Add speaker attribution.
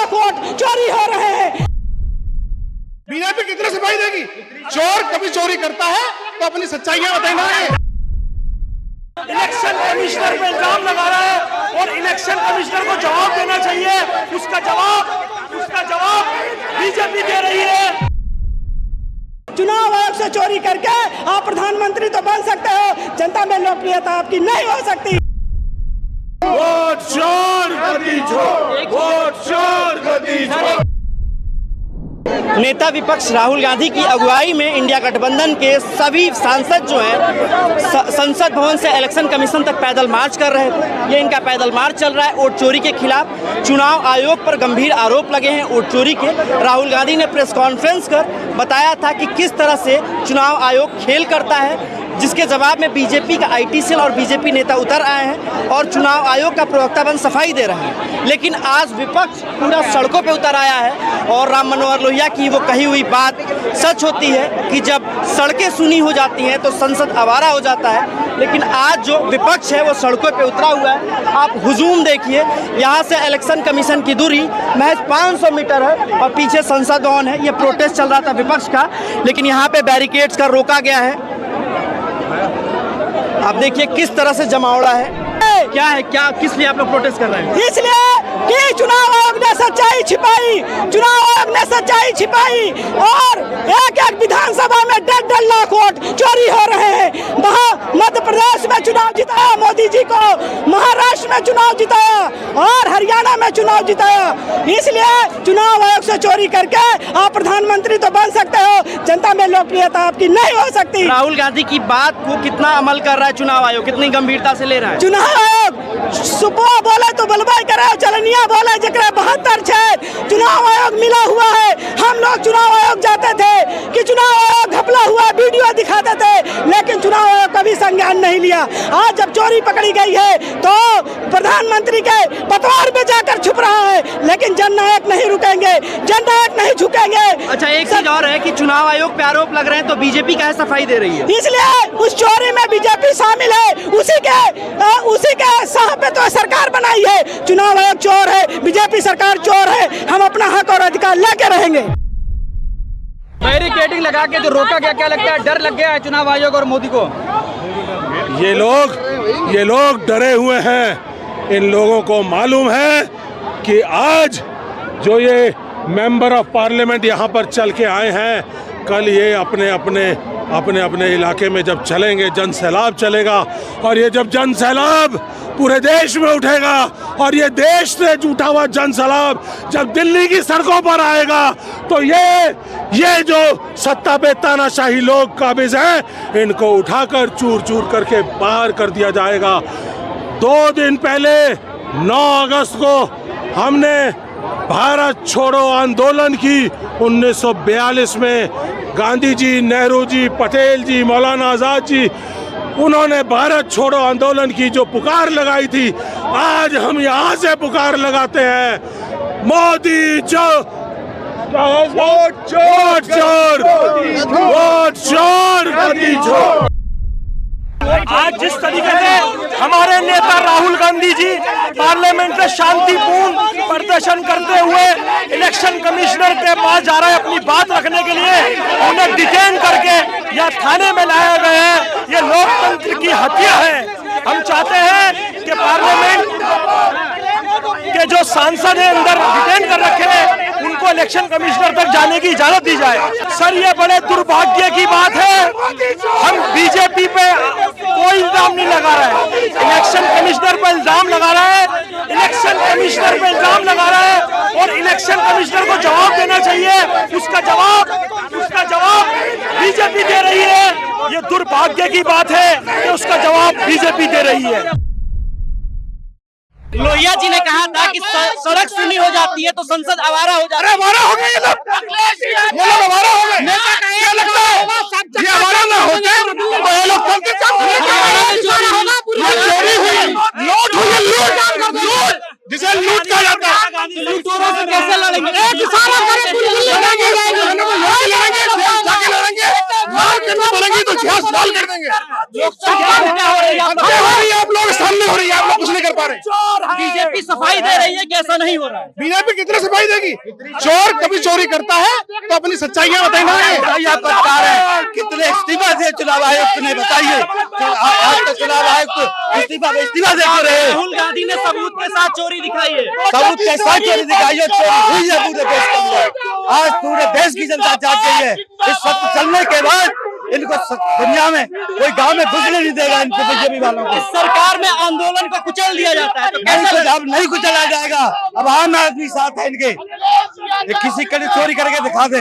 Speaker 1: Lakh vote चोरी हो रहे हैं।
Speaker 2: बीजेपी कितने सिपाही देगी? चोर कभी चोरी करता है तो अपनी सच्चाइयां बताना है।
Speaker 3: इलेक्शन कमिश्नर पे इल्जाम लगा रहा है और इलेक्शन कमिश्नर को जवाब देना चाहिए। उसका जवाब बीजेपी दे रही है।
Speaker 1: चुनाव आयोग से चोरी करके आप प्रधानमंत्री तो बन सकते हो, जनता में लोकप्रियता आपकी नहीं हो सकती।
Speaker 2: वोट चोर गद्दी छोड़, वोट चोर गद्दी छोड़।
Speaker 4: नेता विपक्ष राहुल गांधी की अगुवाई में इंडिया गठबंधन के सभी सांसद जो हैं संसद भवन से इलेक्शन कमीशन तक पैदल मार्च कर रहे थे। ये इनका पैदल मार्च चल रहा है वोट चोरी के खिलाफ। चुनाव आयोग पर गंभीर आरोप लगे हैं वोट चोरी के। राहुल गांधी ने प्रेस कॉन्फ्रेंस कर बताया था कि किस तरह से चुनाव आयोग खेल करता है, जिसके जवाब में बीजेपी का आईटी सेल और बीजेपी नेता उतर आए हैं और चुनाव आयोग का प्रवक्ता बन सफाई दे रहे हैं। लेकिन आज विपक्ष पूरा सड़कों पे उतर आया है और राम मनोहर लोहिया की वो कही हुई बात सच होती है कि जब सड़कें सुनी हो जाती हैं तो संसद आवारा हो जाता है। लेकिन आज जो विपक्ष है वो सड़कों पे उतरा हुआ है। आप हुजूम देखिए, यहाँ से इलेक्शन कमीशन की दूरी महज 500 मीटर है और पीछे संसद भवन है। ये प्रोटेस्ट चल रहा था विपक्ष का, लेकिन यहाँ पे बैरिकेड्स का रोका गया है। आप देखिए किस तरह से जमावड़ा है। क्या है, क्या किस लिए आप लोग प्रोटेस्ट कर रहे हैं?
Speaker 1: इसलिए कि चुनाव आयोग ने सच्चाई छिपाई, चुनाव आयोग ने सच्चाई छिपाई और एक एक विधानसभा में 1.5 लाख वोट चोरी हो रहे हैं। मध्य प्रदेश में चुनाव जिताया मोदी जी को, महाराष्ट्र में चुनाव जिताया और हरियाणा में चुनाव जिताया। इसलिए चुनाव आयोग से चोरी करके आप प्रधानमंत्री तो बन सकते हो, जनता में लोकप्रियता आपकी नहीं हो सकती।
Speaker 4: राहुल गांधी की बात को कितना अमल कर रहा है चुनाव आयोग, कितनी गंभीरता से ले रहा है?
Speaker 1: चुनाव आयोग सुबह बोले तो बलवाई करे, चलनिया बोले जकरा 72 छेद। चुनाव आयोग मिला हुआ है। हम लोग चुनाव आयोग जाते थे कि चुनाव आयोग घपला हुआ वीडियो दिखाते थे, लेकिन चुनाव आयोग कभी संज्ञान नहीं लिया। आज जब चोरी पकड़ी गई है तो प्रधानमंत्री के पतवार में जाकर छुप रहा है, लेकिन जननायक नहीं रुकेंगे, जननायक नहीं झुकेंगे।
Speaker 4: अच्छा, एक चीज और है कि चुनाव आयोग पे आरोप लग रहे हैं तो बीजेपी का सफाई दे रही है।
Speaker 1: इसलिए उस चोरी में बीजेपी शामिल है, उसी के साह पे तो सरकार बनाई है। चुनाव आयोग चोर है, बीजेपी सरकार चोर है। हम अपना हक और अधिकार लेके रहेंगे।
Speaker 4: बैरिकेडिंग लगा के जो रोका गया, क्या लगता है डर लग गया है चुनाव आयोग और मोदी को?
Speaker 2: ये लोग डरे हुए हैं। इन लोगों को मालूम है कि आज जो ये मेंबर ऑफ पार्लियामेंट यहाँ पर चल के आए हैं, कल ये अपने इलाके में जब चलेंगे, जन सैलाब चलेगा और ये जब जन सैलाब पूरे देश में उठेगा और ये देश से उठा हुआ जन सैलाब जब दिल्ली की सड़कों पर आएगा तो ये जो सत्ता पे तानाशाही लोग काबिज हैं, इनको उठाकर चूर चूर करके बाहर कर दिया जाएगा। 2 दिन पहले 9 अगस्त को हमने भारत छोड़ो आंदोलन की 1942 में। गांधी जी, नेहरू जी, पटेल जी, मौलाना आजाद जी, उन्होंने भारत छोड़ो आंदोलन की जो पुकार लगाई थी, आज हम यहाँ से पुकार लगाते हैं, मोदी जो वोट चोर, वोट चोर गद्दी छोड़।
Speaker 3: आज जिस तरीके से हमारे नेता राहुल गांधी जी पार्लियामेंट में शांतिपूर्ण प्रदर्शन करते हुए इलेक्शन कमिश्नर के पास जा रहे हैं अपनी बात रखने के लिए, उन्हें डिटेन करके या थाने में लाया गया है, ये लोकतंत्र की हत्या है। हम चाहते हैं कि पार्लियामेंट के जो सांसद हैं अंदर डिटेन कर रखे हैं, उनको इलेक्शन कमिश्नर तक जाने की इजाजत दी जाए। सर, ये बड़े दुर्भाग्य की बात है। हम बीजेपी पे कोई इल्जाम नहीं लगा रहा है, इलेक्शन कमिश्नर पर इल्जाम लगा रहा है, इलेक्शन कमिश्नर पे इल्जाम लगा रहा है और इलेक्शन कमिश्नर को जवाब देना चाहिए। उसका जवाब बीजेपी दे रही है। ये दुर्भाग्य की बात है कि उसका जवाब बीजेपी दे रही है।
Speaker 4: लोहिया जी ने कहा था कि सड़क सुनी हो जाती है तो संसद आवारा हो जाती है।
Speaker 2: आवारा हो गए ये लोग आवारा हो गए। क्या लगता है ये आवारा ना होते तो ये लोग चोरी हुई, लूट हुई, लूट जिसे लूट कहा जाता है।
Speaker 4: लूटोरों से कैसे लड़ेंगे?
Speaker 2: लड़ेंगे,
Speaker 5: तो इतिहास लाल कर देंगे।
Speaker 4: आप
Speaker 5: लोग सामने हो रही है, आप लोग कुछ नहीं कर पा रहे।
Speaker 4: बीजेपी सफाई दे रही है कि ऐसा नहीं हो रहा है।
Speaker 5: बीजेपी कितने सफाई देगी? चोर कभी चोरी करता है तो अपनी सच्चाइयां बताइए।
Speaker 6: कितने इस्तीफा दिए चुनाव आयुक्त ने, बताइए। आज तो चुनाव आयुक्त इस्तीफा देते रहे।
Speaker 4: राहुल गांधी ने सबूत के साथ चोरी दिखाई है।
Speaker 6: सबूत के साथ चोरी दिखाई है, चोरी हुई है पूरे देश के अंदर। आज पूरे देश की जनता जाग गई है। इस सत्य चलने के बाद इनको दुनिया में कोई गांव में घुसने नहीं देगा इनको, बीजेपी वालों को।
Speaker 4: सरकार में आंदोलन को कुचल दिया जाता है तो कैसे?
Speaker 6: अब नहीं कुचला जाएगा। अब आम आदमी साथ है इनके। किसी के चोरी करके दिखा दे,